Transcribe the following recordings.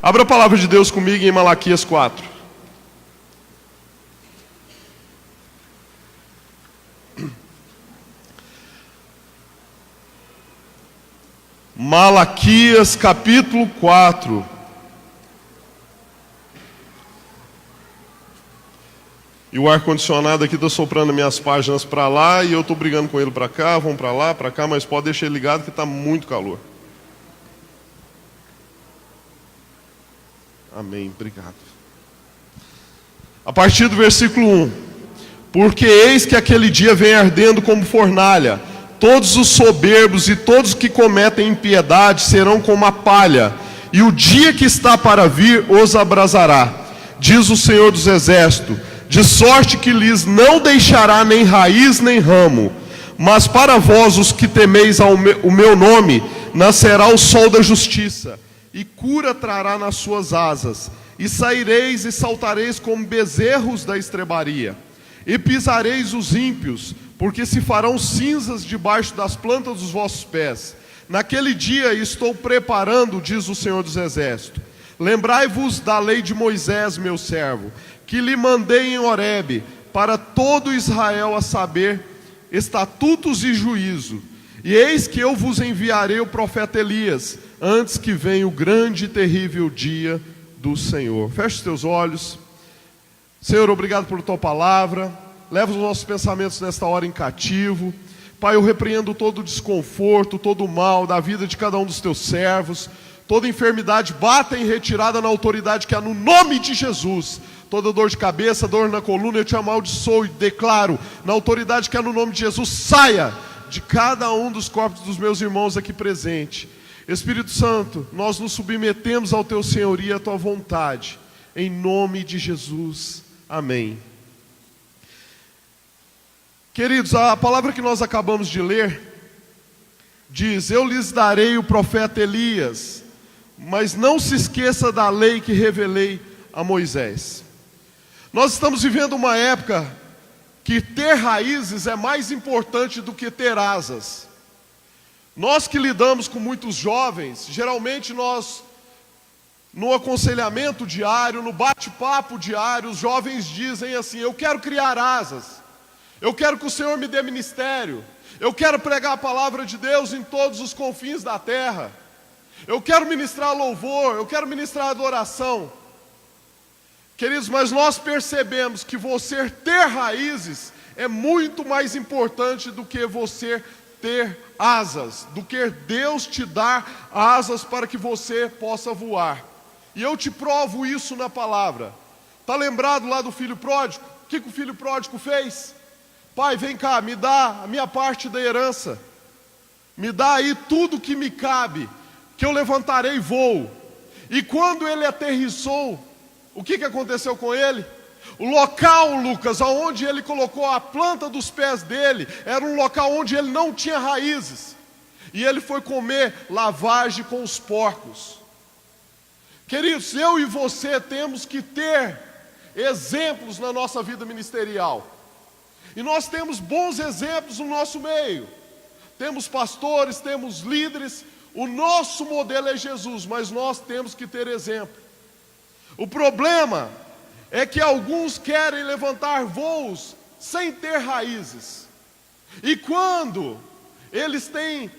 Abra a palavra de Deus comigo em Malaquias 4. Malaquias capítulo 4. E o ar-condicionado aqui está soprando minhas páginas para lá e eu estou brigando com ele para cá, vão para lá, para cá, mas pode deixar ele ligado que está muito calor. Amém, obrigado. A partir do versículo 1. Porque eis que aquele dia vem ardendo como fornalha, todos os soberbos e todos que cometem impiedade serão como a palha, e o dia que está para vir os abrasará, diz o Senhor dos Exércitos, de sorte que lhes não deixará nem raiz nem ramo. Mas para vós, os que temeis o meu nome, nascerá o sol da justiça, e cura trará nas suas asas, e saireis e saltareis como bezerros da estrebaria, e pisareis os ímpios, porque se farão cinzas debaixo das plantas dos vossos pés. Naquele dia estou preparando, diz o Senhor dos Exércitos. Lembrai-vos da lei de Moisés, meu servo, que lhe mandei em Horebe, para todo Israel, a saber, estatutos e juízo. E eis que eu vos enviarei o profeta Elias, antes que venha o grande e terrível dia do Senhor. Feche os teus olhos. Senhor, obrigado por tua palavra. Leva os nossos pensamentos nesta hora em cativo. Pai, eu repreendo todo o desconforto, todo o mal da vida de cada um dos teus servos. Toda enfermidade bata em retirada na autoridade que há no nome de Jesus. Toda dor de cabeça, dor na coluna, eu te amaldiçoo e declaro, na autoridade que há no nome de Jesus, saia de cada um dos corpos dos meus irmãos aqui presente. Espírito Santo, nós nos submetemos ao teu senhorio e à tua vontade. Em nome de Jesus. Amém. Queridos, a palavra que nós acabamos de ler diz: eu lhes darei o profeta Elias, mas não se esqueça da lei que revelei a Moisés. Nós estamos vivendo uma época que ter raízes é mais importante do que ter asas. Nós que lidamos com muitos jovens, geralmente nós, no aconselhamento diário, no bate-papo diário, os jovens dizem assim: eu quero criar asas. Eu quero que o Senhor me dê ministério. Eu quero pregar a palavra de Deus em todos os confins da terra. Eu quero ministrar louvor, eu quero ministrar adoração. Queridos, mas nós percebemos que você ter raízes é muito mais importante do que você ter asas, do que Deus te dar asas para que você possa voar. E eu te provo isso na palavra. Está lembrado lá do filho pródigo? O que o filho pródigo fez? Pai, vem cá, me dá a minha parte da herança. Me dá aí tudo que me cabe, que eu levantarei e vou. E quando ele aterrissou, o que aconteceu com ele? O local, Lucas, aonde ele colocou a planta dos pés dele, era um local onde ele não tinha raízes. E ele foi comer lavagem com os porcos. Queridos, eu e você temos que ter exemplos na nossa vida ministerial. E nós temos bons exemplos no nosso meio. Temos pastores, temos líderes. O nosso modelo é Jesus, mas nós temos que ter exemplo. O problema é que alguns querem levantar voos sem ter raízes. E quando eles têm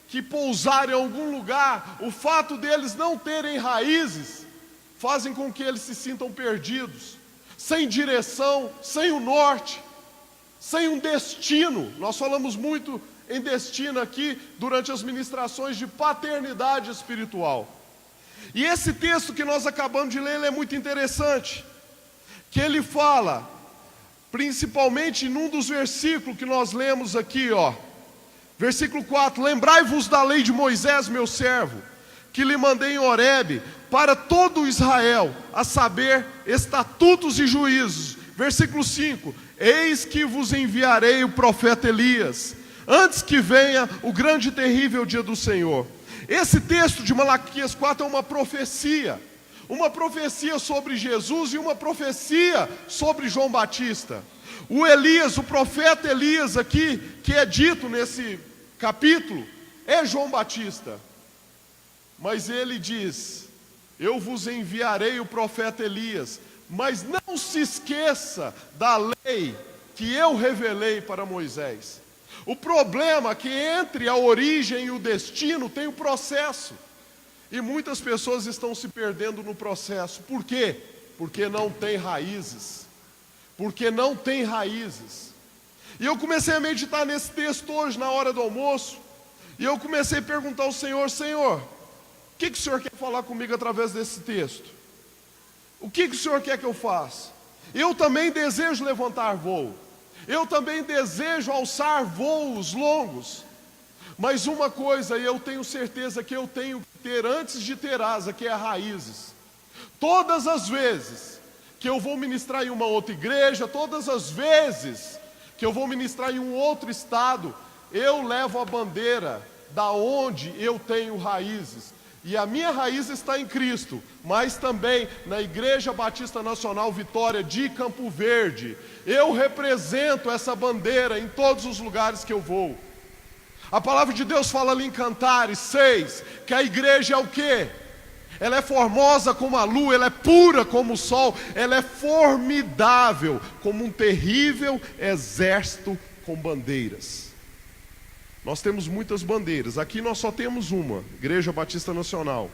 que pousar em algum lugar, o fato deles não terem raízes fazem com que eles se sintam perdidos, sem direção, sem o norte, sem um destino. Nós falamos muito em destino aqui durante as ministrações de paternidade espiritual. E esse texto que nós acabamos de ler, ele é muito interessante, que ele fala, principalmente num dos versículos que nós lemos aqui, versículo 4, lembrai-vos da lei de Moisés, meu servo, que lhe mandei em Horebe, para todo Israel, a saber, estatutos e juízos. Versículo 5, eis que vos enviarei o profeta Elias, antes que venha o grande e terrível dia do Senhor. Esse texto de Malaquias 4 é uma profecia sobre Jesus e uma profecia sobre João Batista. O Elias, o profeta Elias aqui, que é dito nesse capítulo, é João Batista. Mas ele diz eu vos enviarei o profeta Elias, mas não se esqueça da lei que eu revelei para Moisés. O problema é que entre a origem e o destino tem o processo. E muitas pessoas estão se perdendo no processo. Por quê? Porque não tem raízes. Porque não tem raízes. E eu comecei a meditar nesse texto hoje, na hora do almoço. E eu comecei a perguntar ao Senhor: Senhor, o que o Senhor quer falar comigo através desse texto? O que o Senhor quer que eu faça? Eu também desejo levantar voo. Eu também desejo alçar voos longos. Mas uma coisa eu tenho certeza que eu tenho que ter antes de ter asa, que é raízes. Todas as vezes que eu vou ministrar em uma outra igreja, todas as vezes que eu vou ministrar em um outro estado, eu levo a bandeira da onde eu tenho raízes. E a minha raiz está em Cristo, mas também na Igreja Batista Nacional Vitória de Campo Verde. Eu represento essa bandeira em todos os lugares que eu vou. A palavra de Deus fala ali em Cantares 6, que a igreja é o quê? Ela é formosa como a lua, ela é pura como o sol, ela é formidável como um terrível exército com bandeiras. Nós temos muitas bandeiras, aqui nós só temos uma, Igreja Batista Nacional.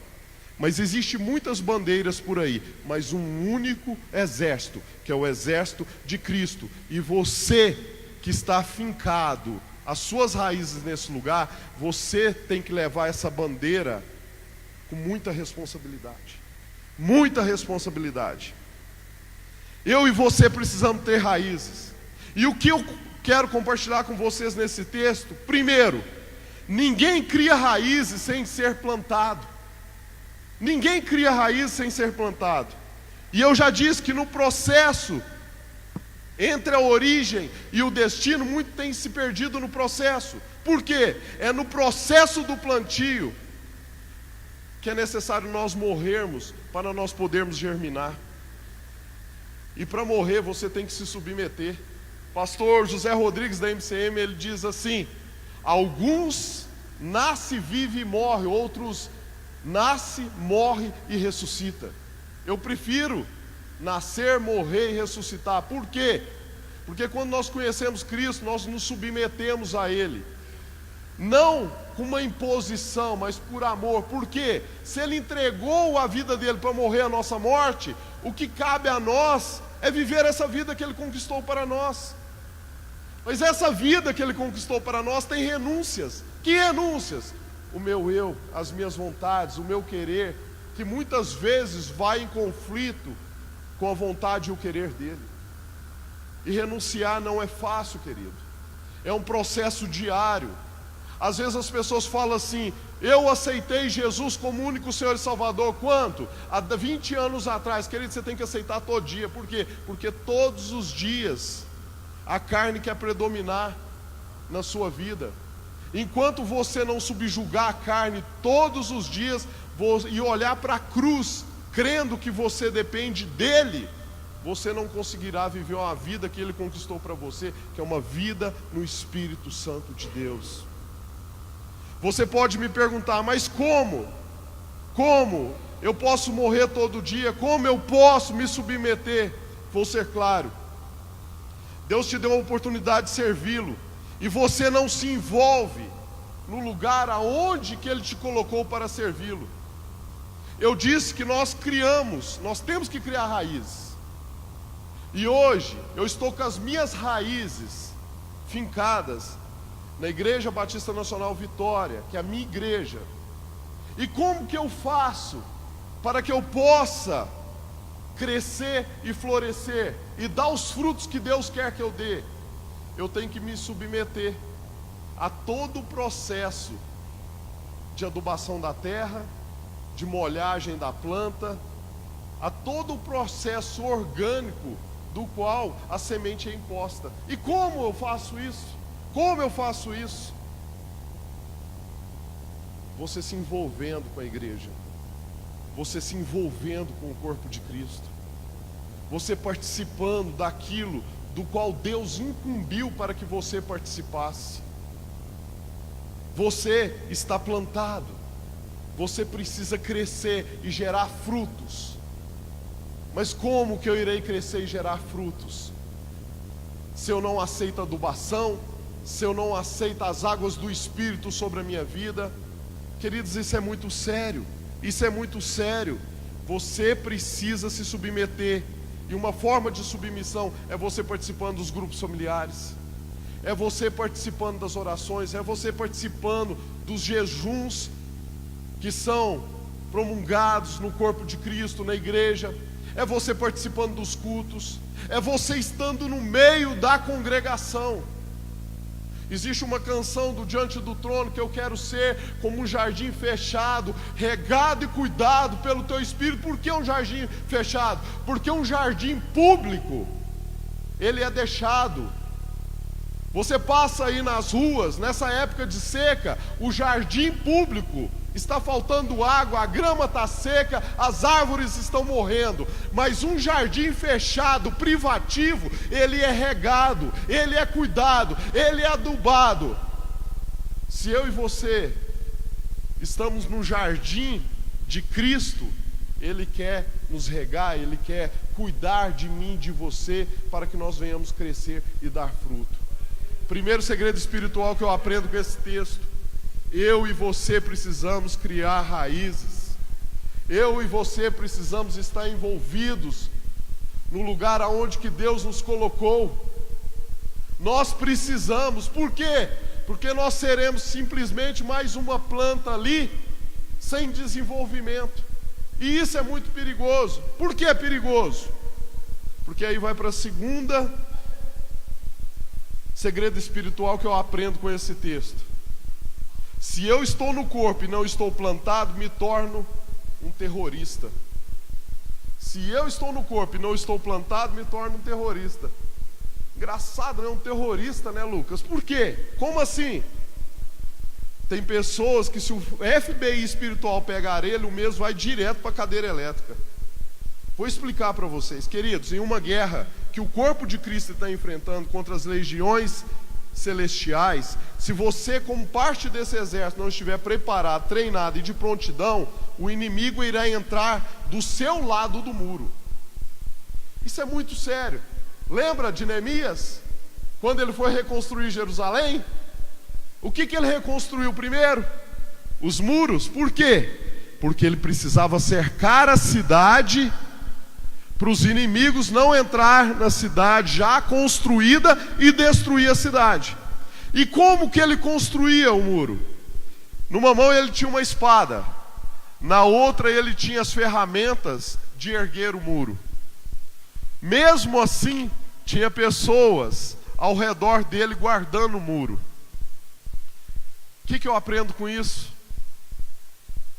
Mas existe muitas bandeiras por aí, mas um único exército, que é o exército de Cristo. E você que está afincado, as suas raízes nesse lugar, você tem que levar essa bandeira com muita responsabilidade. Muita responsabilidade. Eu e você precisamos ter raízes. E o que eu quero compartilhar com vocês nesse texto? Primeiro, ninguém cria raízes sem ser plantado. Ninguém cria raízes sem ser plantado. E eu já disse que no processo entre a origem e o destino, muito tem se perdido no processo. Por quê? É no processo do plantio que é necessário nós morrermos para nós podermos germinar. E para morrer você tem que se submeter. Pastor José Rodrigues da MCM, ele diz assim: alguns nasce, vive e morre, outros nasce, morre e ressuscita. Eu prefiro nascer, morrer e ressuscitar. Por quê? Porque quando nós conhecemos Cristo, nós nos submetemos a Ele. Não com uma imposição, mas por amor. Por quê? Se Ele entregou a vida dele para morrer a nossa morte, o que cabe a nós é viver essa vida que Ele conquistou para nós. Mas essa vida que Ele conquistou para nós tem renúncias. Que renúncias? O meu eu, as minhas vontades, o meu querer, que muitas vezes vai em conflito com a vontade e o querer dele. E renunciar não é fácil, querido. É um processo diário. Às vezes as pessoas falam assim: eu aceitei Jesus como único Senhor e Salvador. Quanto? Há 20 anos atrás. Querido, você tem que aceitar todo dia. Por quê? Porque todos os dias a carne quer predominar na sua vida. Enquanto você não subjugar a carne todos os dias e olhar para a cruz, crendo que você depende dele, você não conseguirá viver uma vida que Ele conquistou para você, que é uma vida no Espírito Santo de Deus. Você pode me perguntar: mas como? Como eu posso morrer todo dia? Como eu posso me submeter? Vou ser claro. Deus te deu a oportunidade de servi-lo, e você não se envolve no lugar aonde que Ele te colocou para servi-lo. Eu disse que nós temos que criar raízes. E hoje eu estou com as minhas raízes fincadas na Igreja Batista Nacional Vitória, que é a minha igreja. E como que eu faço para que eu possa crescer e florescer e dar os frutos que Deus quer que eu dê? Eu tenho que me submeter a todo o processo de adubação da terra, de molhagem da planta, a todo o processo orgânico do qual a semente é imposta. E como eu faço isso? Como eu faço isso? Você se envolvendo com a igreja, você se envolvendo com o corpo de Cristo, você participando daquilo do qual Deus incumbiu para que você participasse. Você está plantado, você precisa crescer e gerar frutos. Mas como que eu irei crescer e gerar frutos? Se eu não aceito adubação, se eu não aceito as águas do Espírito sobre a minha vida. Queridos, isso é muito sério. Isso é muito sério. Você precisa se submeter. E uma forma de submissão é você participando dos grupos familiares, é você participando das orações, é você participando dos jejuns que são promulgados no corpo de Cristo, na igreja, é você participando dos cultos, é você estando no meio da congregação. Existe uma canção do Diante do Trono que eu quero ser como um jardim fechado, regado e cuidado pelo teu Espírito. Por que um jardim fechado? Porque um jardim público, ele é deixado. Você passa aí nas ruas, nessa época de seca, o jardim público está faltando água, a grama está seca, as árvores estão morrendo. Mas um jardim fechado, privativo, ele é regado, ele é cuidado, ele é adubado. Se eu e você estamos no jardim de Cristo, Ele quer nos regar, Ele quer cuidar de mim, de você, para que nós venhamos crescer e dar fruto. Primeiro segredo espiritual que eu aprendo com esse texto: eu e você precisamos criar raízes. Eu e você precisamos estar envolvidos no lugar aonde que Deus nos colocou. Nós precisamos, por quê? Porque nós seremos simplesmente mais uma planta ali, sem desenvolvimento. E isso é muito perigoso. Por que é perigoso? Porque aí vai para a segunda segredo espiritual que eu aprendo com esse texto. Se eu estou no corpo e não estou plantado, me torno um terrorista. Se eu estou no corpo e não estou plantado, me torno um terrorista. Engraçado, né? Um terrorista, né, Lucas? Por quê? Como assim? Tem pessoas que, se o FBI espiritual pegar ele, o mesmo vai direto para a cadeira elétrica. Vou explicar para vocês, queridos. Em uma guerra que o corpo de Cristo está enfrentando contra as legiões celestiais, se você, como parte desse exército, não estiver preparado, treinado e de prontidão, o inimigo irá entrar do seu lado do muro. Isso é muito sério. Lembra de Neemias? Quando ele foi reconstruir Jerusalém, o que ele reconstruiu primeiro? Os muros. Por quê? Porque ele precisava cercar a cidade para os inimigos não entrar na cidade já construída e destruir a cidade. E como que ele construía o muro? Numa mão ele tinha uma espada, na outra ele tinha as ferramentas de erguer o muro. Mesmo assim, tinha pessoas ao redor dele guardando o muro. O que eu aprendo com isso?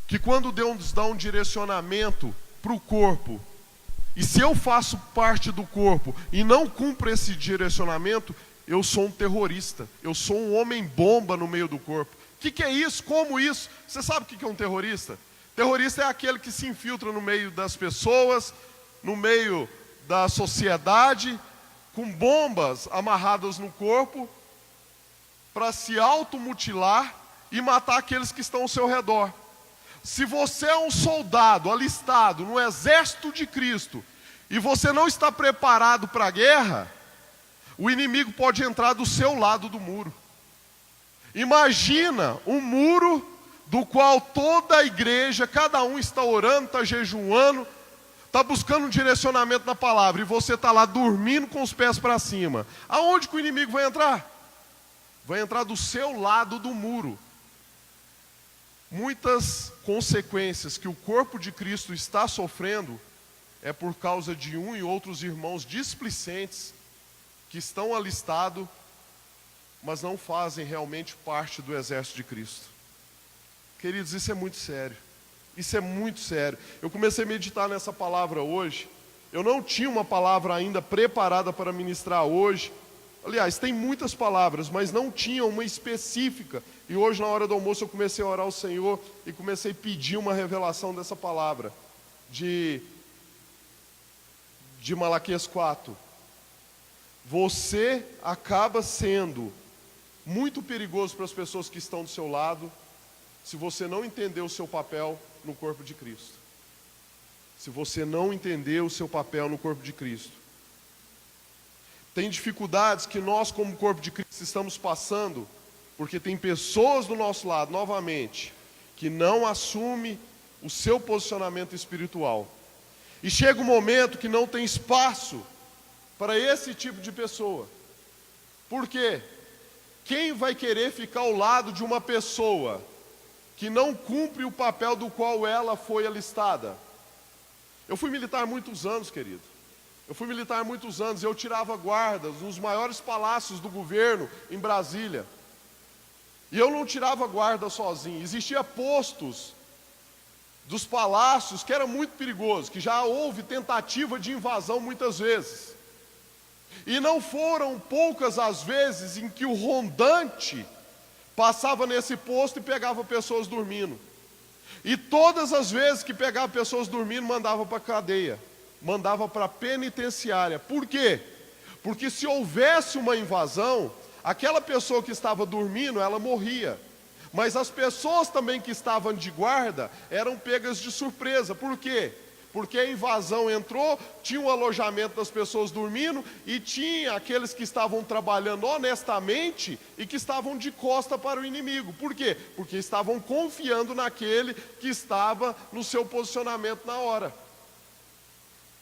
Que quando Deus dá um direcionamento para o corpo, e se eu faço parte do corpo e não cumpro esse direcionamento, eu sou um terrorista, eu sou um homem-bomba no meio do corpo. O que é isso? Como isso? Você sabe o que é um terrorista? Terrorista é aquele que se infiltra no meio das pessoas, no meio da sociedade, com bombas amarradas no corpo, para se automutilar e matar aqueles que estão ao seu redor. Se você é um soldado alistado no exército de Cristo e você não está preparado para a guerra, o inimigo pode entrar do seu lado do muro. Imagina um muro do qual toda a igreja, cada um está orando, está jejuando, está buscando um direcionamento na palavra, e você está lá dormindo com os pés para cima. Aonde que o inimigo vai entrar? Vai entrar do seu lado do muro. Muitas consequências que o corpo de Cristo está sofrendo é por causa de um e outros irmãos displicentes que estão alistados, mas não fazem realmente parte do exército de Cristo. Queridos, isso é muito sério. Isso é muito sério. Eu comecei a meditar nessa palavra hoje. Eu não tinha uma palavra ainda preparada para ministrar hoje. Aliás, tem muitas palavras, mas não tinha uma específica. E hoje, na hora do almoço, eu comecei a orar ao Senhor e comecei a pedir uma revelação dessa palavra, de Malaquias 4. Você acaba sendo muito perigoso para as pessoas que estão do seu lado, se você não entender o seu papel no corpo de Cristo. Se você não entender o seu papel no corpo de Cristo. Tem dificuldades que nós, como corpo de Cristo, estamos passando, porque tem pessoas do nosso lado, novamente, que não assumem o seu posicionamento espiritual. E chega um momento que não tem espaço para esse tipo de pessoa. Por quê? Quem vai querer ficar ao lado de uma pessoa que não cumpre o papel do qual ela foi alistada? Eu fui militar há muitos anos, querido. Eu fui militar há muitos anos e eu tirava guardas nos maiores palácios do governo em Brasília. E eu não tirava guarda sozinho. Existia postos dos palácios que era muito perigoso, que já houve tentativa de invasão muitas vezes. E não foram poucas as vezes em que o rondante passava nesse posto e pegava pessoas dormindo. E todas as vezes que pegava pessoas dormindo, mandava para a cadeia, mandava para a penitenciária. Por quê? Porque se houvesse uma invasão, aquela pessoa que estava dormindo, ela morria. Mas as pessoas também que estavam de guarda eram pegas de surpresa. Por quê? Porque a invasão entrou, tinha um alojamento das pessoas dormindo e tinha aqueles que estavam trabalhando honestamente e que estavam de costa para o inimigo. Por quê? Porque estavam confiando naquele que estava no seu posicionamento na hora.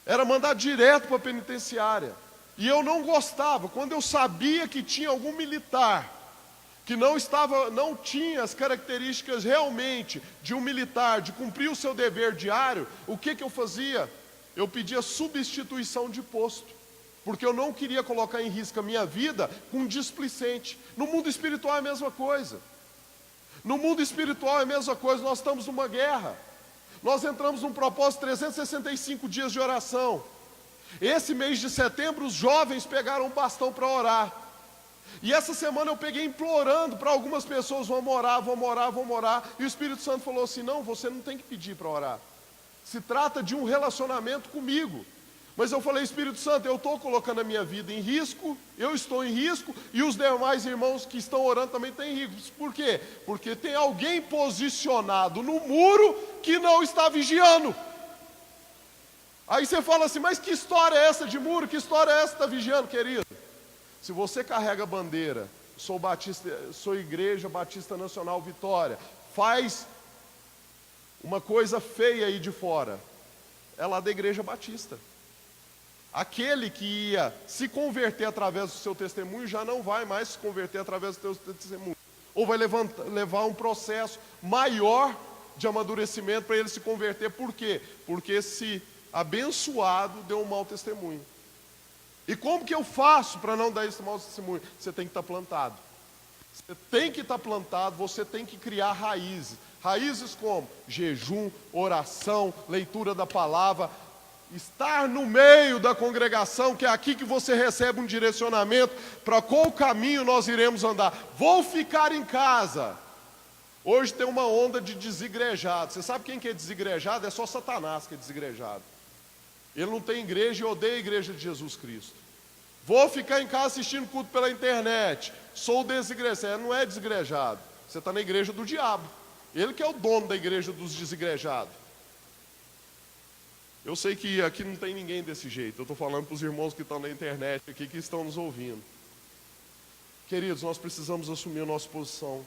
Era mandar direto para a penitenciária. E eu não gostava, quando eu sabia que tinha algum militar que não tinha as características realmente de um militar, de cumprir o seu dever diário, o que eu fazia? Eu pedia substituição de posto, porque eu não queria colocar em risco a minha vida com um displicente. No mundo espiritual é a mesma coisa. No mundo espiritual é a mesma coisa, nós estamos numa guerra. Nós entramos num propósito de 365 dias de oração. Esse mês de setembro, os jovens pegaram um bastão para orar. E essa semana eu peguei implorando para algumas pessoas, vamos orar. E o Espírito Santo falou assim, não, você não tem que pedir para orar. Se trata de um relacionamento comigo. Mas eu falei, Espírito Santo, eu estou colocando a minha vida em risco, eu estou em risco, e os demais irmãos que estão orando também têm risco. Por quê? Porque tem alguém posicionado no muro que não está vigiando. Aí você fala assim, mas que história é essa de muro? Que história é essa que está vigiando, querido? Se você carrega a bandeira, sou Igreja Batista Nacional Vitória, faz uma coisa feia aí de fora, é lá da Igreja Batista. Aquele que ia se converter através do seu testemunho, já não vai mais se converter através do seu testemunho. Ou vai levar um processo maior de amadurecimento para ele se converter. Por quê? Porque esse abençoado deu um mau testemunho. E como que eu faço para não dar esse mau testemunho? Você tem que estar plantado. Você tem que estar plantado, você tem que criar raízes. Raízes como? Jejum, oração, leitura da palavra, estar no meio da congregação, que é aqui que você recebe um direcionamento para qual caminho nós iremos andar. Vou ficar em casa. Hoje tem uma onda de desigrejado. Você sabe quem que é desigrejado? É só Satanás que é desigrejado. Ele não tem igreja e odeia a igreja de Jesus Cristo. Vou ficar em casa assistindo culto pela internet. Sou desigrejado. Não é desigrejado. Você está na igreja do diabo. Ele que é o dono da igreja dos desigrejados. Eu sei que aqui não tem ninguém desse jeito. Eu estou falando para os irmãos que estão na internet aqui, que estão nos ouvindo. Queridos, nós precisamos assumir a nossa posição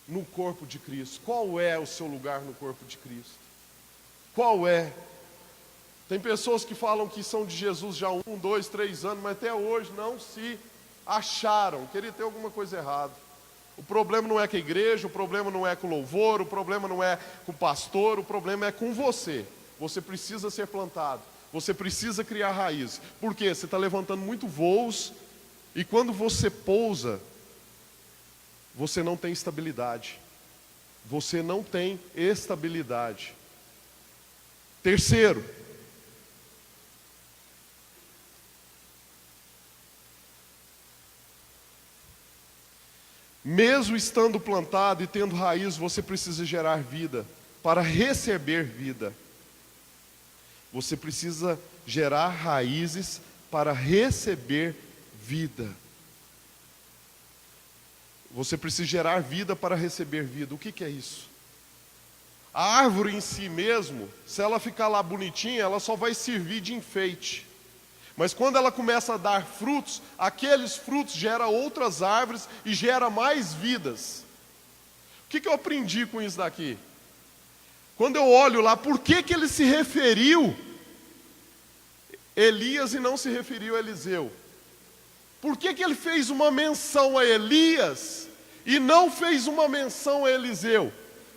no corpo de Cristo. Qual é o seu lugar no corpo de Cristo? Qual é? Tem pessoas que falam que são de Jesus já há 1, 2, 3 anos, mas até hoje não se acharam. Queria ter alguma coisa errada. O problema não é com a igreja, o problema não é com o louvor, o problema não é com o pastor, o problema é com você. Você precisa ser plantado, você precisa criar raízes. Por quê? Você está levantando muito voos e quando você pousa, você não tem estabilidade. Você não tem estabilidade. Terceiro, mesmo estando plantado e tendo raiz, você precisa gerar vida para receber vida. Você precisa gerar raízes para receber vida. Você precisa gerar vida para receber vida. O que é isso? A árvore em si mesmo, se ela ficar lá bonitinha, ela só vai servir de enfeite. Mas quando ela começa a dar frutos, aqueles frutos geram outras árvores e geram mais vidas. O que eu aprendi com isso daqui? Quando eu olho lá, por que ele se referiu Elias e não se referiu a Eliseu? Por que ele fez uma menção a Elias e não fez uma menção a Eliseu?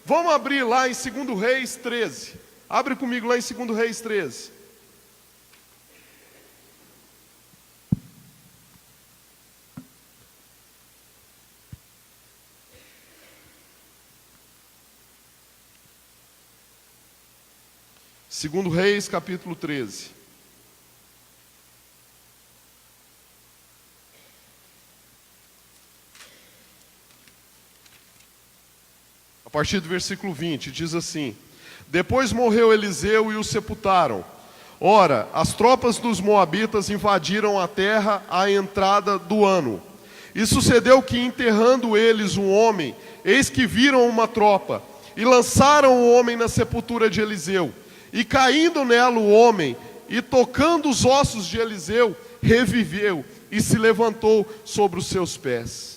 Vamos abrir lá em 2 Reis 13. Abre comigo lá em 2 Reis 13. Segundo Reis, capítulo 13. A partir do versículo 20, diz assim: Depois morreu Eliseu e o sepultaram. Ora, as tropas dos moabitas invadiram a terra à entrada do ano. E sucedeu que, enterrando eles um homem, eis que viram uma tropa, e lançaram o homem na sepultura de Eliseu. E caindo nela o homem, e tocando os ossos de Eliseu, reviveu, e se levantou sobre os seus pés.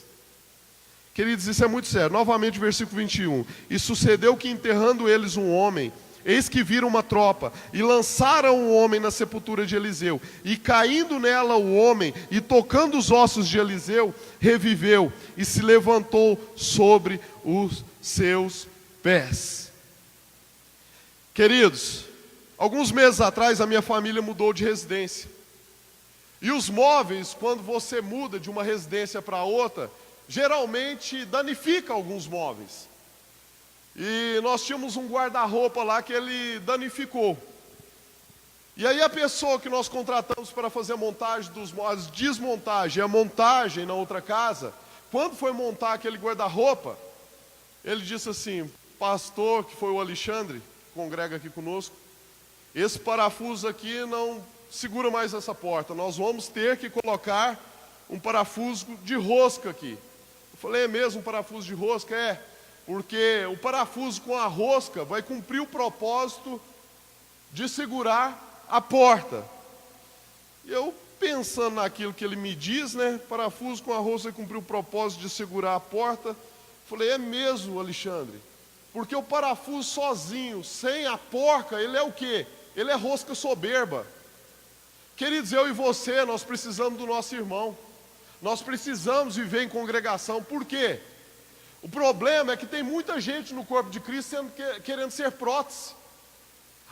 Queridos, isso é muito sério. Novamente, versículo 21. E sucedeu que, enterrando eles um homem, eis que viram uma tropa, e lançaram o homem na sepultura de Eliseu. E caindo nela o homem, e tocando os ossos de Eliseu, reviveu, e se levantou sobre os seus pés. Queridos, alguns meses atrás a minha família mudou de residência. E os móveis, quando você muda de uma residência para outra, geralmente danifica alguns móveis. E nós tínhamos um guarda-roupa lá que ele danificou. E aí a pessoa que nós contratamos para fazer a montagem dos móveis, desmontagem e a montagem na outra casa, quando foi montar aquele guarda-roupa, ele disse assim: pastor, que foi o Alexandre, que congrega aqui conosco, esse parafuso aqui não segura mais essa porta, nós vamos ter que colocar um parafuso de rosca aqui. Eu falei: é mesmo um parafuso de rosca? É, porque o parafuso com a rosca vai cumprir o propósito de segurar a porta. E eu pensando naquilo que ele me diz, né, parafuso com a rosca vai cumprir o propósito de segurar a porta. Falei: é mesmo, Alexandre, porque o parafuso sozinho, sem a porca, ele é o quê? Ele é rosca soberba. Queridos, eu e você, nós precisamos do nosso irmão. Nós precisamos viver em congregação. Por quê? O problema é que tem muita gente no corpo de Cristo querendo ser prótese.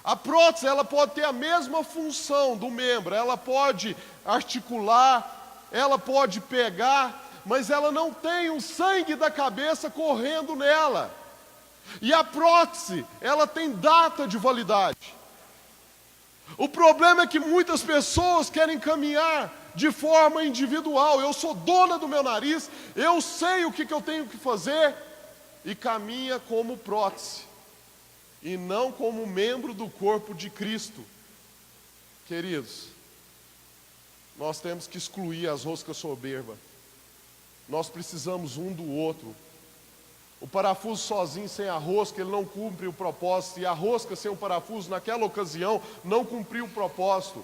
A prótese, ela pode ter a mesma função do membro. Ela pode articular, ela pode pegar, mas ela não tem o sangue da cabeça correndo nela. E a prótese, ela tem data de validade. O problema é que muitas pessoas querem caminhar de forma individual. Eu sou dona do meu nariz, eu sei o que eu tenho que fazer, e caminha como prótese, e não como membro do corpo de Cristo. Queridos, nós temos que excluir as roscas soberbas. Nós precisamos um do outro. O parafuso sozinho, sem a rosca, ele não cumpre o propósito. E a rosca sem o parafuso, naquela ocasião, não cumpriu o propósito.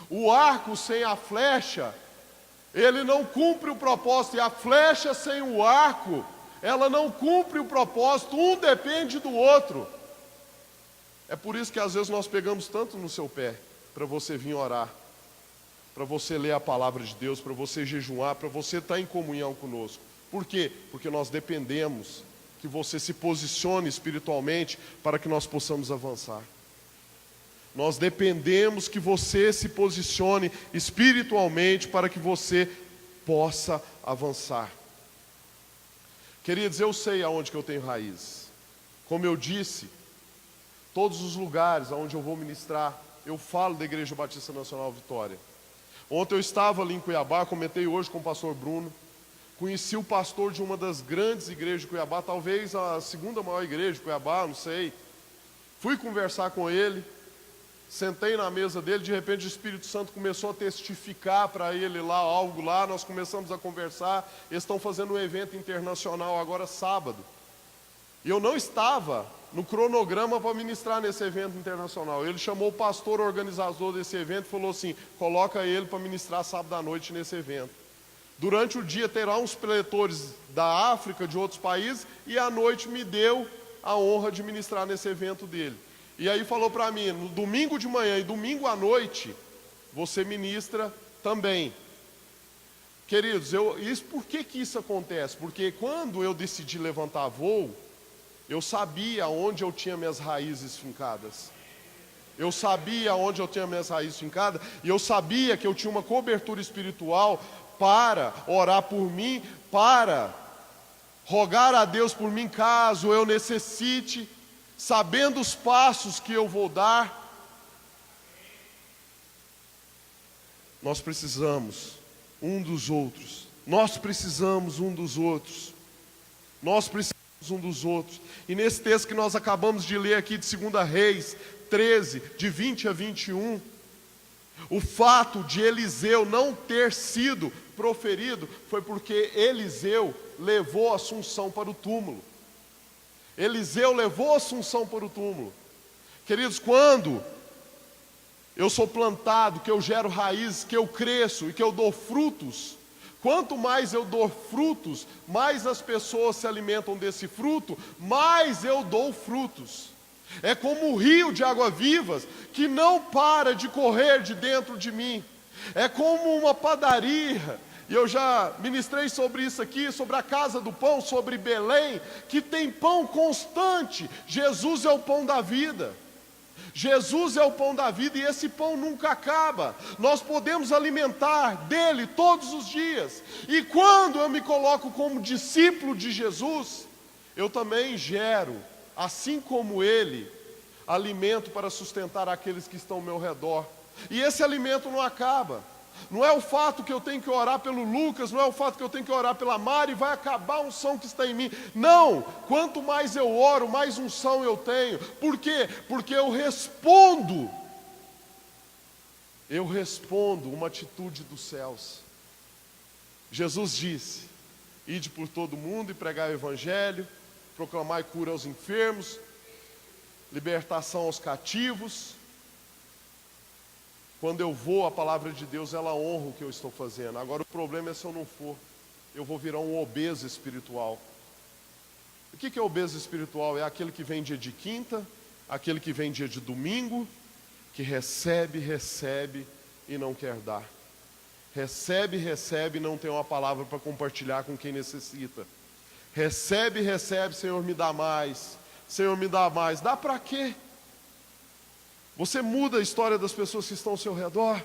O arco sem a flecha, ele não cumpre o propósito. E a flecha sem o arco, ela não cumpre o propósito. Um depende do outro. É por isso que às vezes nós pegamos tanto no seu pé, para você vir orar, para você ler a palavra de Deus, para você jejuar, para você estar em comunhão conosco. Por quê? Porque nós dependemos que você se posicione espiritualmente para que nós possamos avançar. Nós dependemos que você se posicione espiritualmente para que você possa avançar. Queridos, eu sei aonde que eu tenho raiz. Como eu disse, todos os lugares aonde eu vou ministrar, eu falo da Igreja Batista Nacional Vitória. Ontem eu estava ali em Cuiabá, comentei hoje com o pastor Bruno. Conheci o pastor de uma das grandes igrejas de Cuiabá, talvez a segunda maior igreja de Cuiabá, não sei. Fui conversar com ele, sentei na mesa dele, de repente o Espírito Santo começou a testificar para ele lá, algo lá, nós começamos a conversar. Eles estão fazendo um evento internacional agora sábado. E eu não estava no cronograma para ministrar nesse evento internacional. Ele chamou o pastor organizador desse evento e falou assim: coloca ele para ministrar sábado à noite nesse evento. Durante o dia terá uns preletores da África, de outros países, e à noite me deu a honra de ministrar nesse evento dele. E aí falou para mim: no domingo de manhã e domingo à noite, você ministra também. Queridos, por que isso acontece? Porque quando eu decidi levantar voo, eu sabia onde eu tinha minhas raízes fincadas. Eu sabia onde eu tinha minhas raízes fincadas, e eu sabia que eu tinha uma cobertura espiritual para orar por mim, para rogar a Deus por mim caso eu necessite, sabendo os passos que eu vou dar. Nós precisamos um dos outros. Nós precisamos um dos outros. Nós precisamos um dos outros. E nesse texto que nós acabamos de ler aqui de 2 Reis 13, de 20 a 21, o fato de Eliseu não ter sido proferido foi porque Eliseu levou a Assunção para o túmulo. Eliseu levou a Assunção para o túmulo. Queridos, quando eu sou plantado, que eu gero raízes, que eu cresço e que eu dou frutos, quanto mais eu dou frutos, mais as pessoas se alimentam desse fruto, mais eu dou frutos. É como um rio de água vivas que não para de correr de dentro de mim. É como uma padaria, e eu já ministrei sobre isso aqui, sobre a casa do pão, sobre Belém, que tem pão constante. Jesus é o pão da vida. Jesus é o pão da vida e esse pão nunca acaba. Nós podemos alimentar dele todos os dias. E quando eu me coloco como discípulo de Jesus, eu também gero, assim como ele, alimento para sustentar aqueles que estão ao meu redor. E esse alimento não acaba. Não é o fato que eu tenho que orar pelo Lucas, não é o fato que eu tenho que orar pela Mari e vai acabar a unção que está em mim. Não, quanto mais eu oro, mais unção eu tenho. Por quê? Porque eu respondo uma atitude dos céus. Jesus disse: ide por todo mundo e pregai o evangelho, proclamai cura aos enfermos, libertação aos cativos. Quando eu vou, a palavra de Deus, ela honra o que eu estou fazendo. Agora o problema é se eu não for, eu vou virar um obeso espiritual. O que é obeso espiritual? É aquele que vem dia de quinta, aquele que vem dia de domingo, que recebe e não quer dar. Recebe e não tem uma palavra para compartilhar com quem necessita. Recebe, Senhor, me dá mais. Senhor, me dá mais. Dá para quê? Você muda a história das pessoas que estão ao seu redor.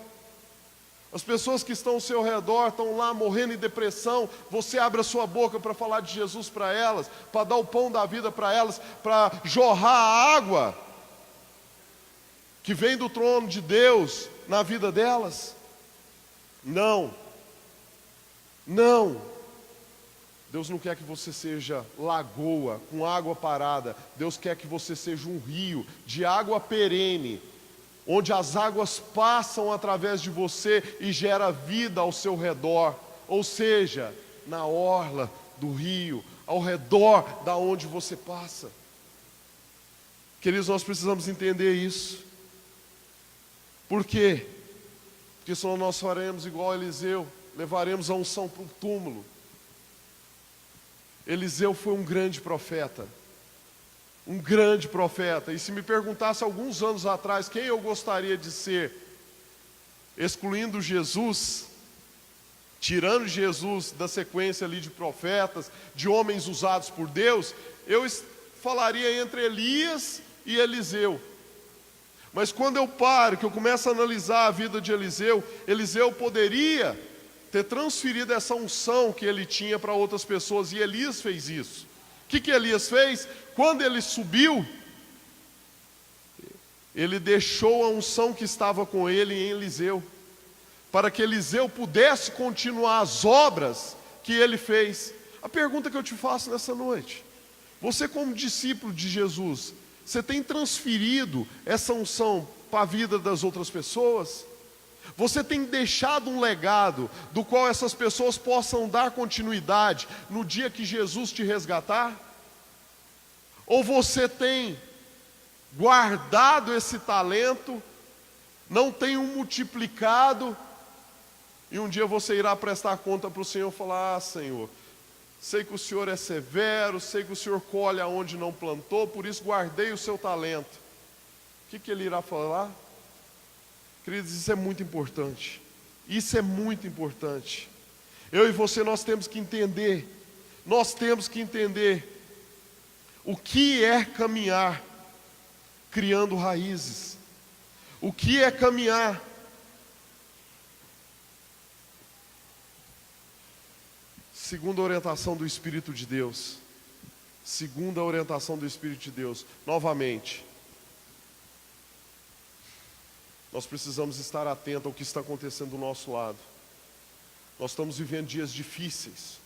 As pessoas que estão ao seu redor estão lá morrendo em depressão. Você abre a sua boca para falar de Jesus para elas, para dar o pão da vida para elas, para jorrar a água que vem do trono de Deus na vida delas. Não. Deus não quer que você seja lagoa com água parada. Deus quer que você seja um rio de água perene, onde as águas passam através de você e gera vida ao seu redor. Ou seja, na orla do rio, ao redor da onde você passa. Queridos, nós precisamos entender isso. Por quê? Porque senão nós faremos igual a Eliseu, levaremos a unção para o túmulo. Eliseu foi um grande profeta, e se me perguntasse alguns anos atrás quem eu gostaria de ser, excluindo Jesus, tirando Jesus da sequência ali de profetas, de homens usados por Deus, eu falaria entre Elias e Eliseu. Mas quando eu paro, que eu começo a analisar a vida de Eliseu, Eliseu poderia ter transferido essa unção que ele tinha para outras pessoas, e Elias fez isso. O que Elias fez? Quando ele subiu, ele deixou a unção que estava com ele em Eliseu, para que Eliseu pudesse continuar as obras que ele fez. A pergunta que eu te faço nessa noite: você, como discípulo de Jesus, você tem transferido essa unção para a vida das outras pessoas? Você tem deixado um legado do qual essas pessoas possam dar continuidade no dia que Jesus te resgatar? Ou você tem guardado esse talento, não tem o multiplicado, e um dia você irá prestar conta para o Senhor e falar: Senhor, sei que o Senhor é severo, sei que o Senhor colhe aonde não plantou, por isso guardei o seu talento. O que ele irá falar? Queridos, isso é muito importante. Isso é muito importante. Eu e você, nós temos que entender o que é caminhar criando raízes. O que é caminhar? Segundo a orientação do Espírito de Deus. Segundo a orientação do Espírito de Deus. Novamente, nós precisamos estar atentos ao que está acontecendo do nosso lado. Nós estamos vivendo dias difíceis.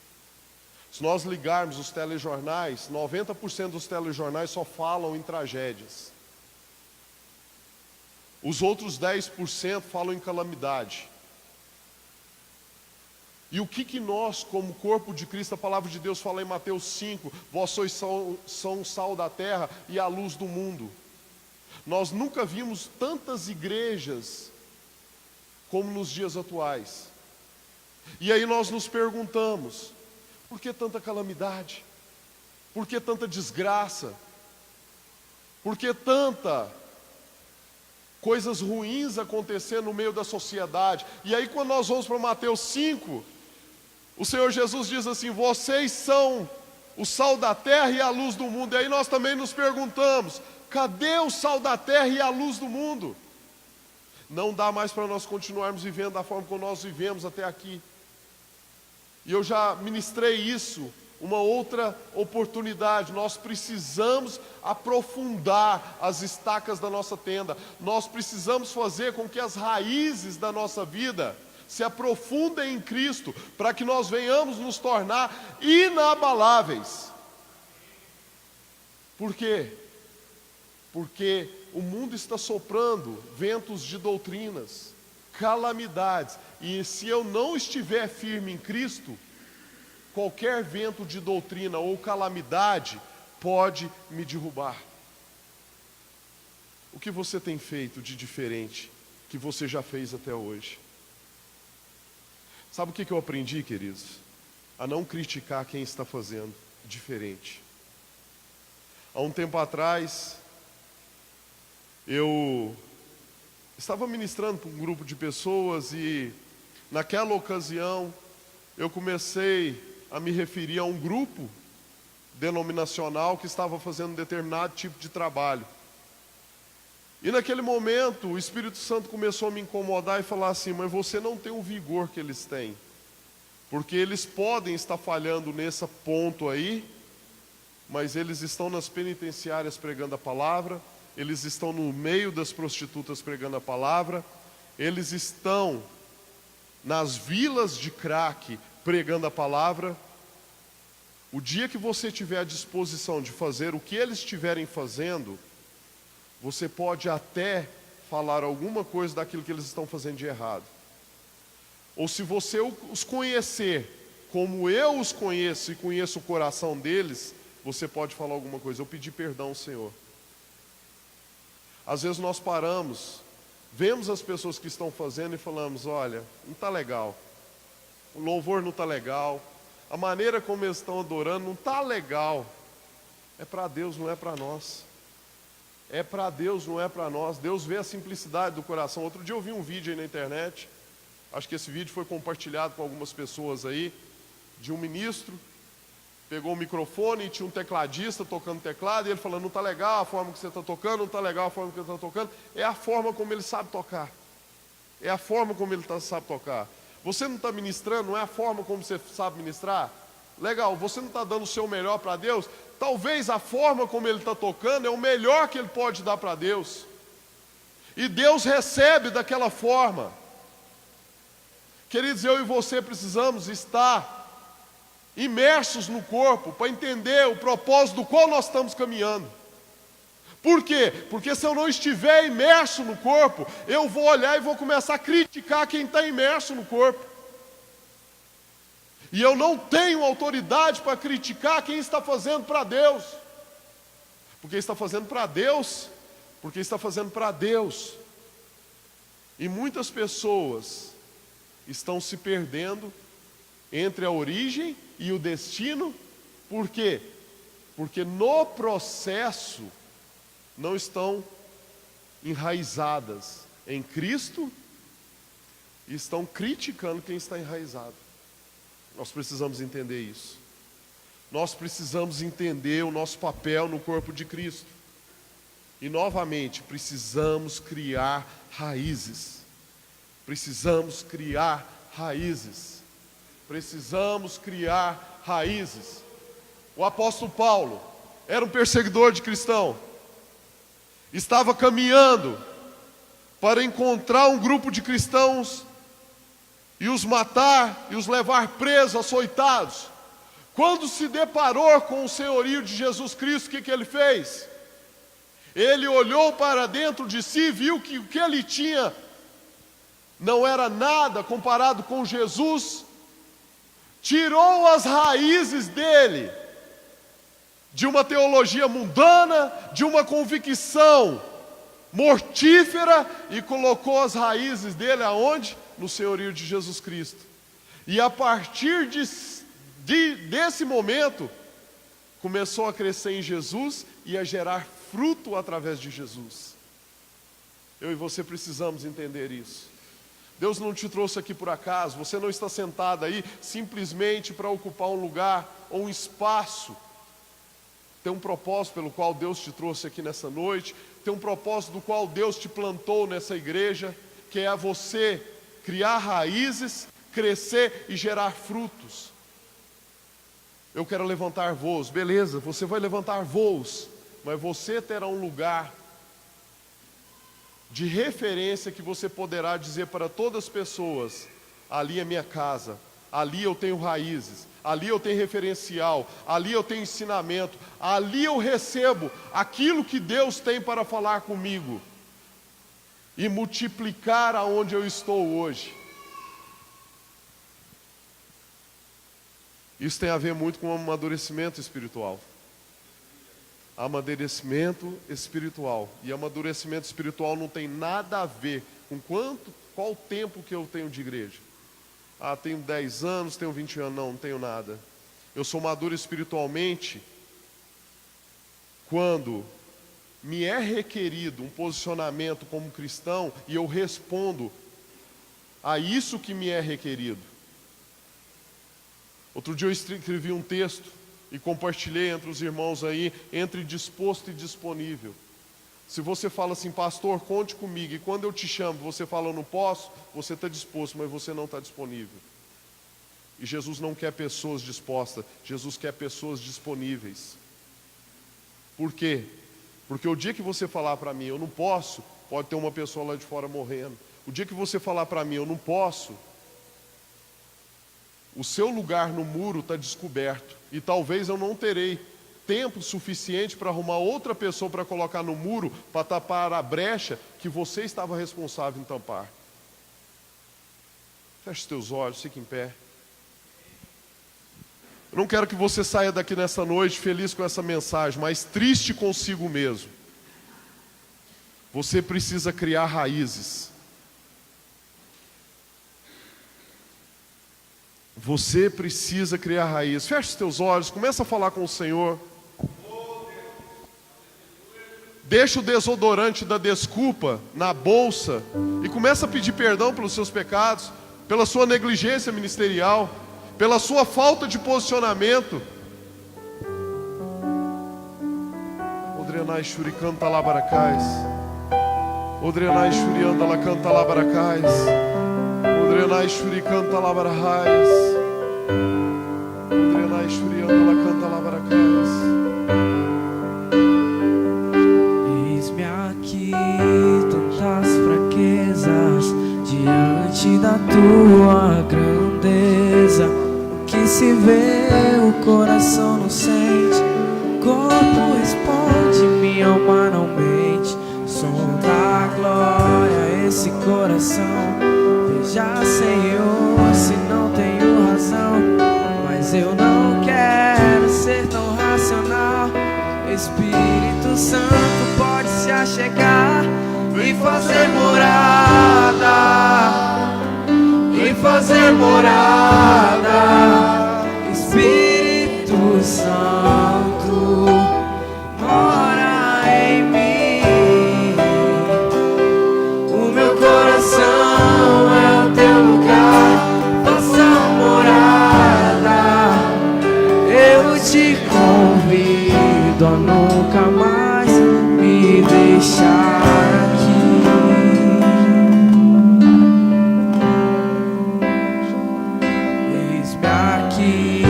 Se nós ligarmos os telejornais, 90% dos telejornais só falam em tragédias. Os outros 10% falam em calamidade. E o que nós, como corpo de Cristo, a palavra de Deus fala em Mateus 5, vós sois são o sal da terra e a luz do mundo. Nós nunca vimos tantas igrejas como nos dias atuais. E aí nós nos perguntamos: por que tanta calamidade? Por que tanta desgraça? Por que tanta coisas ruins acontecendo no meio da sociedade? E aí quando nós vamos para Mateus 5, o Senhor Jesus diz assim: vocês são o sal da terra e a luz do mundo. E aí nós também nos perguntamos: cadê o sal da terra e a luz do mundo? Não dá mais para nós continuarmos vivendo da forma como nós vivemos até aqui. E eu já ministrei isso, uma outra oportunidade. Nós precisamos aprofundar as estacas da nossa tenda. Nós precisamos fazer com que as raízes da nossa vida se aprofundem em Cristo, para que nós venhamos nos tornar inabaláveis. Por quê? Porque o mundo está soprando ventos de doutrinas, calamidades, e se eu não estiver firme em Cristo, qualquer vento de doutrina ou calamidade pode me derrubar. O que você tem feito de diferente que você já fez até hoje? Sabe o que eu aprendi, queridos? A não criticar quem está fazendo diferente. Há um tempo atrás, eu estava ministrando para um grupo de pessoas e naquela ocasião eu comecei a me referir a um grupo denominacional que estava fazendo um determinado tipo de trabalho. E naquele momento o Espírito Santo começou a me incomodar e falar assim: mas você não tem o vigor que eles têm, porque eles podem estar falhando nesse ponto aí, mas eles estão nas penitenciárias pregando a palavra, eles estão no meio das prostitutas pregando a palavra, eles estão nas vilas de crack pregando a palavra. O dia que você tiver a disposição de fazer o que eles estiverem fazendo, você pode até falar alguma coisa daquilo que eles estão fazendo de errado. Ou se você os conhecer como eu os conheço e conheço o coração deles, você pode falar alguma coisa. Eu pedi perdão ao Senhor. Às vezes nós paramos, vemos as pessoas que estão fazendo e falamos: olha, não está legal, o louvor não está legal, a maneira como eles estão adorando não está legal. É para Deus, não é para nós. É para Deus, não é para nós. Deus vê a simplicidade do coração. Outro dia eu vi um vídeo aí na internet, acho que esse vídeo foi compartilhado com algumas pessoas aí, de um ministro, pegou o microfone e tinha um tecladista tocando teclado, e ele falando: não está legal a forma que você está tocando, não está legal a forma que você está tocando. É a forma como ele sabe tocar. É a forma como ele sabe tocar. Você não está ministrando, não é a forma como você sabe ministrar? Legal, você não está dando o seu melhor para Deus? Talvez a forma como ele está tocando é o melhor que ele pode dar para Deus. E Deus recebe daquela forma. Queridos, eu e você precisamos estar imersos no corpo para entender o propósito do qual nós estamos caminhando. Por quê? Porque se eu não estiver imerso no corpo, eu vou olhar e vou começar a criticar quem está imerso no corpo. E eu não tenho autoridade para criticar quem está fazendo para Deus. Porque está fazendo para Deus, porque está fazendo para Deus. E muitas pessoas estão se perdendo entre a origem e o destino. Por quê? Porque no processo não estão enraizadas em Cristo e estão criticando quem está enraizado. Nós precisamos entender isso. Nós precisamos entender o nosso papel no corpo de Cristo. E novamente, precisamos criar raízes. Precisamos criar raízes. Precisamos criar raízes. O apóstolo Paulo era um perseguidor de cristão. Estava caminhando para encontrar um grupo de cristãos e os matar e os levar presos, açoitados. Quando se deparou com o senhorio de Jesus Cristo, o que ele fez? Ele olhou para dentro de si, viu que o que ele tinha não era nada comparado com Jesus, tirou as raízes dele de uma teologia mundana, de uma convicção mortífera, e colocou as raízes dele aonde? No senhorio de Jesus Cristo. E a partir desse momento, começou a crescer em Jesus e a gerar fruto através de Jesus. Eu e você precisamos entender isso. Deus não te trouxe aqui por acaso, você não está sentado aí simplesmente para ocupar um lugar ou um espaço. Tem um propósito pelo qual Deus te trouxe aqui nessa noite, tem um propósito do qual Deus te plantou nessa igreja, que é você criar raízes, crescer e gerar frutos. Eu quero levantar voos, beleza, você vai levantar voos, mas você terá um lugar de referência que você poderá dizer para todas as pessoas: ali é minha casa, ali eu tenho raízes, ali eu tenho referencial, ali eu tenho ensinamento, ali eu recebo aquilo que Deus tem para falar comigo e multiplicar aonde eu estou hoje. Isso tem a ver muito com o amadurecimento espiritual. Amadurecimento espiritual. E amadurecimento espiritual não tem nada a ver com qual tempo que eu tenho de igreja. Ah, tenho 10 anos, tenho 20 anos. Não tenho nada. Eu sou maduro espiritualmente quando me é requerido um posicionamento como cristão e eu respondo a isso que me é requerido. Outro dia eu escrevi um texto e compartilhei entre os irmãos aí, entre disposto e disponível. Se você fala assim: pastor, conte comigo, e quando eu te chamo, você fala eu não posso, você está disposto, mas você não está disponível. E Jesus não quer pessoas dispostas, Jesus quer pessoas disponíveis. Por quê? Porque o dia que você falar para mim, eu não posso, pode ter uma pessoa lá de fora morrendo. O dia que você falar para mim, eu não posso, o seu lugar no muro está descoberto. E talvez eu não terei tempo suficiente para arrumar outra pessoa para colocar no muro, para tapar a brecha que você estava responsável em tampar. Feche os teus olhos, fique em pé. Eu não quero que você saia daqui nessa noite feliz com essa mensagem, mas triste consigo mesmo. Você precisa criar raízes. Você precisa criar raízes. Feche os teus olhos, começa a falar com o Senhor. Deixa o desodorante da desculpa na bolsa e começa a pedir perdão pelos seus pecados, pela sua negligência ministerial, pela sua falta de posicionamento. Odrenai shuri canta labaracais. Odrenai shuri anda la canta labaracais. Odrenai shuri canta labaracais. Odrenai shuri anda la canta labaracais. Eis-me aqui, tantas fraquezas diante da tua grandeza. O que se vê, o coração não sente, o corpo responde, minha alma não mente. Som da glória, esse coração. Veja, Senhor, se não tenho razão, mas eu não quero ser tão racional. Espírito Vem fazer morada, vem fazer morada. Espírito Santo, mora em mim. O meu coração é o teu lugar, faça morada. Eu te convido a nunca mais me deixar aqui. Eis-me aqui,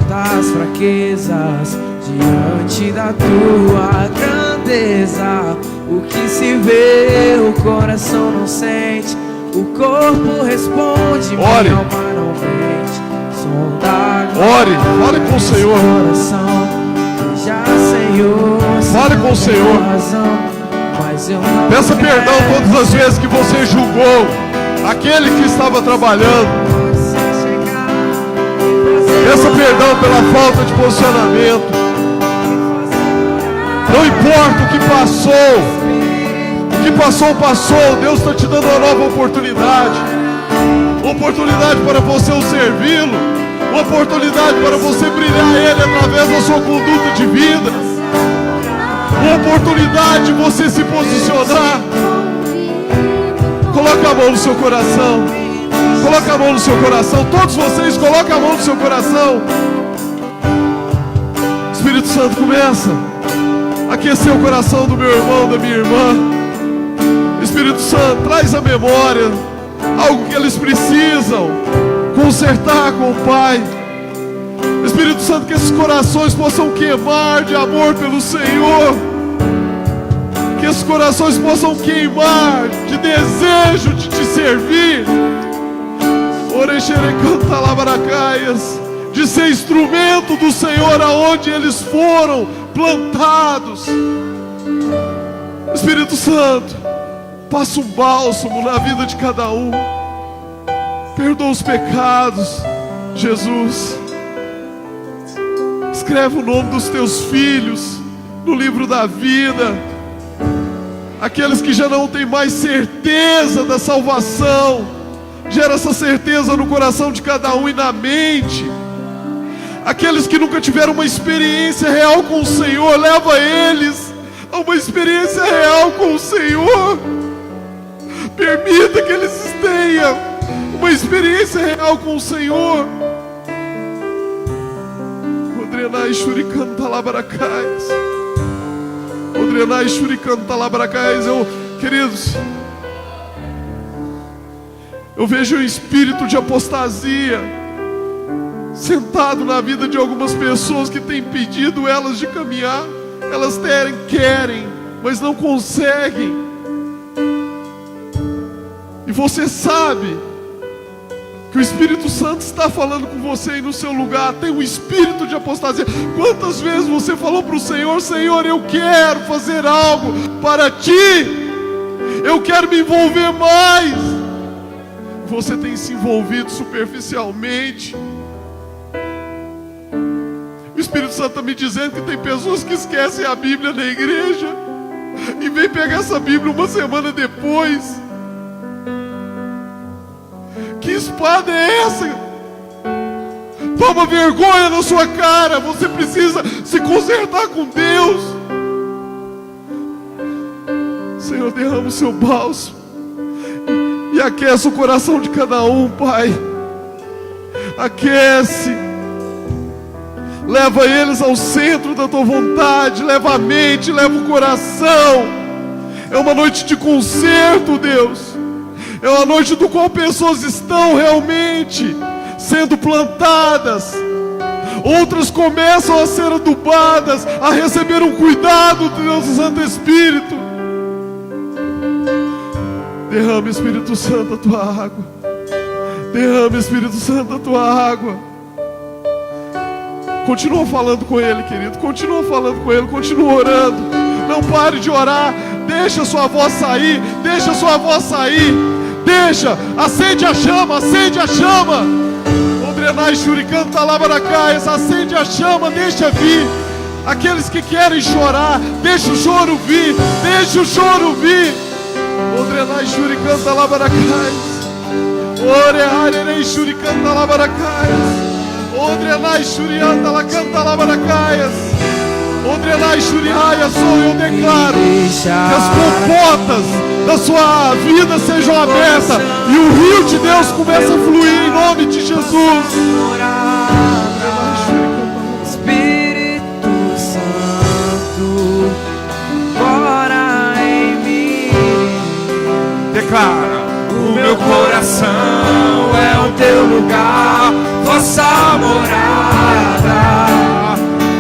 tantas fraquezas, diante da tua grandeza. O que se vê, o coração não sente, o corpo responde, Ore. minha alma não mente. Sonda Ore, fale com o Senhor. coração, veja, Senhor, Fale com o Senhor. razão, mas eu não Peça perdão quero todas as vezes que você julgou aquele que estava trabalhando. você chegar e fazer Peça perdão pela falta de posicionamento. Não importa o que passou. O que passou, passou. Deus está te dando uma nova oportunidade. Uma oportunidade para você o servi-lo. Uma oportunidade para você brilhar Ele através da sua conduta de vida. Uma oportunidade de você se posicionar. Coloca a mão no seu coração. Coloca a mão no seu coração. Todos vocês, coloca a mão no seu coração. Espírito Santo, começa a aquecer o coração do meu irmão, da minha irmã. Espírito Santo, traz à memória algo que eles precisam consertar com o Pai. Espírito Santo, que esses corações possam queimar de amor pelo Senhor. Que esses corações possam queimar de desejo de te servir. Orexerecantalabaracaías, de ser instrumento do Senhor aonde eles foram plantados. Espírito Santo, passa um bálsamo na vida de cada um. Perdoa os pecados, Jesus. Escreve o nome dos teus filhos no livro da vida. Aqueles que já não têm mais certeza da salvação, gera essa certeza no coração de cada um e na mente. Aqueles que nunca tiveram uma experiência real com o Senhor, leva eles a uma experiência real com o Senhor. Permita que eles tenham uma experiência real com o Senhor. Odrenai Shuricanta Labaracais. Odrenai Shuricanta Labaracais. Queridos, eu vejo um espírito de apostasia sentado na vida de algumas pessoas que têm impedido elas de caminhar. Elas querem, mas não conseguem. E você sabe que o Espírito Santo está falando com você aí no seu lugar. Tem um espírito de apostasia. Quantas vezes você falou para o Senhor: Senhor, eu quero fazer algo para Ti, eu quero me envolver mais. Você tem se envolvido superficialmente. O Espírito Santo está me dizendo que tem pessoas que esquecem a Bíblia na igreja e vem pegar essa Bíblia uma semana depois. Que espada é essa? Toma vergonha na sua cara. Você precisa se consertar com Deus. Senhor, derrama o seu bálsamo e aquece o coração de cada um, Pai. Aquece. Leva eles ao centro da Tua vontade. Leva a mente, leva o coração. É uma noite de conserto, Deus. É uma noite do qual pessoas estão realmente sendo plantadas. Outras começam a ser adubadas, a receber um cuidado do Deus Santo Espírito. Derrame, Espírito Santo, a Tua água. Derrame, Espírito Santo, a Tua água. Continua falando com Ele, querido. Continua falando com Ele, continua orando. Não pare de orar. Deixa a sua voz sair. Deixa a sua voz sair. Deixa, acende a chama, acende a chama. Odrenai Shuricanta Labaracaias, acende a chama, deixa vir. Aqueles que querem chorar, deixa o choro vir, deixa o choro vir. Odrenai Shuri canta labaracais. Orearei Shuri canta labaracais. Odrenai Shuri anda la canta labaracaias. Odrenai Shuri raia sou, eu declaro que as comportas da sua vida sejam abertas e o rio de Deus começa a fluir em nome de Jesus. Espírito Santo, mora em mim. Declara: o meu coração é o teu lugar, vossa morada.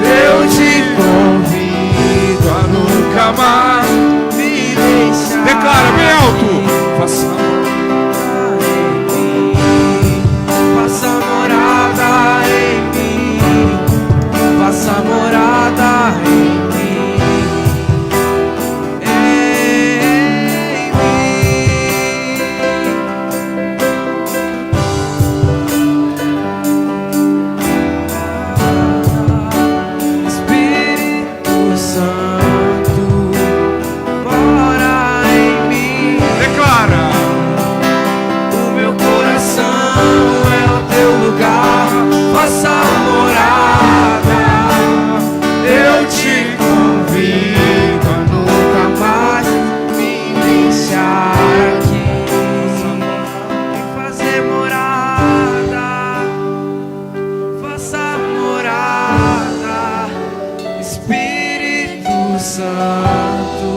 Eu te convido a nunca mais Me deixar. Declara bem alto: faça Faça morada em mim. Faça morada em mim. Em mim. Espírito Santo, mora em mim. Declara: O meu coração é o teu lugar, faça morada. Eu te convido a nunca mais me deixar aqui e fazer morada. Faça morada, Espírito Santo,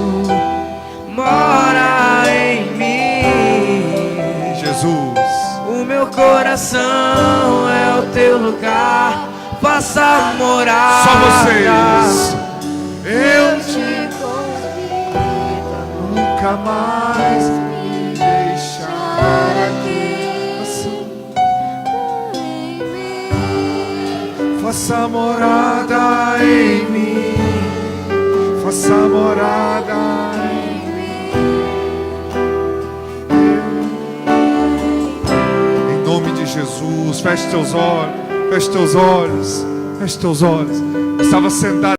mora em mim. Jesus. O meu coração é o teu lugar, faça morada. Só vocês. Eu te convido a nunca mais me deixar aqui. Faça morada em mim. Faça morada em mim. Em nome de Jesus, feche teus olhos. Feche teus olhos. Feche teus olhos. Eu estava sentado.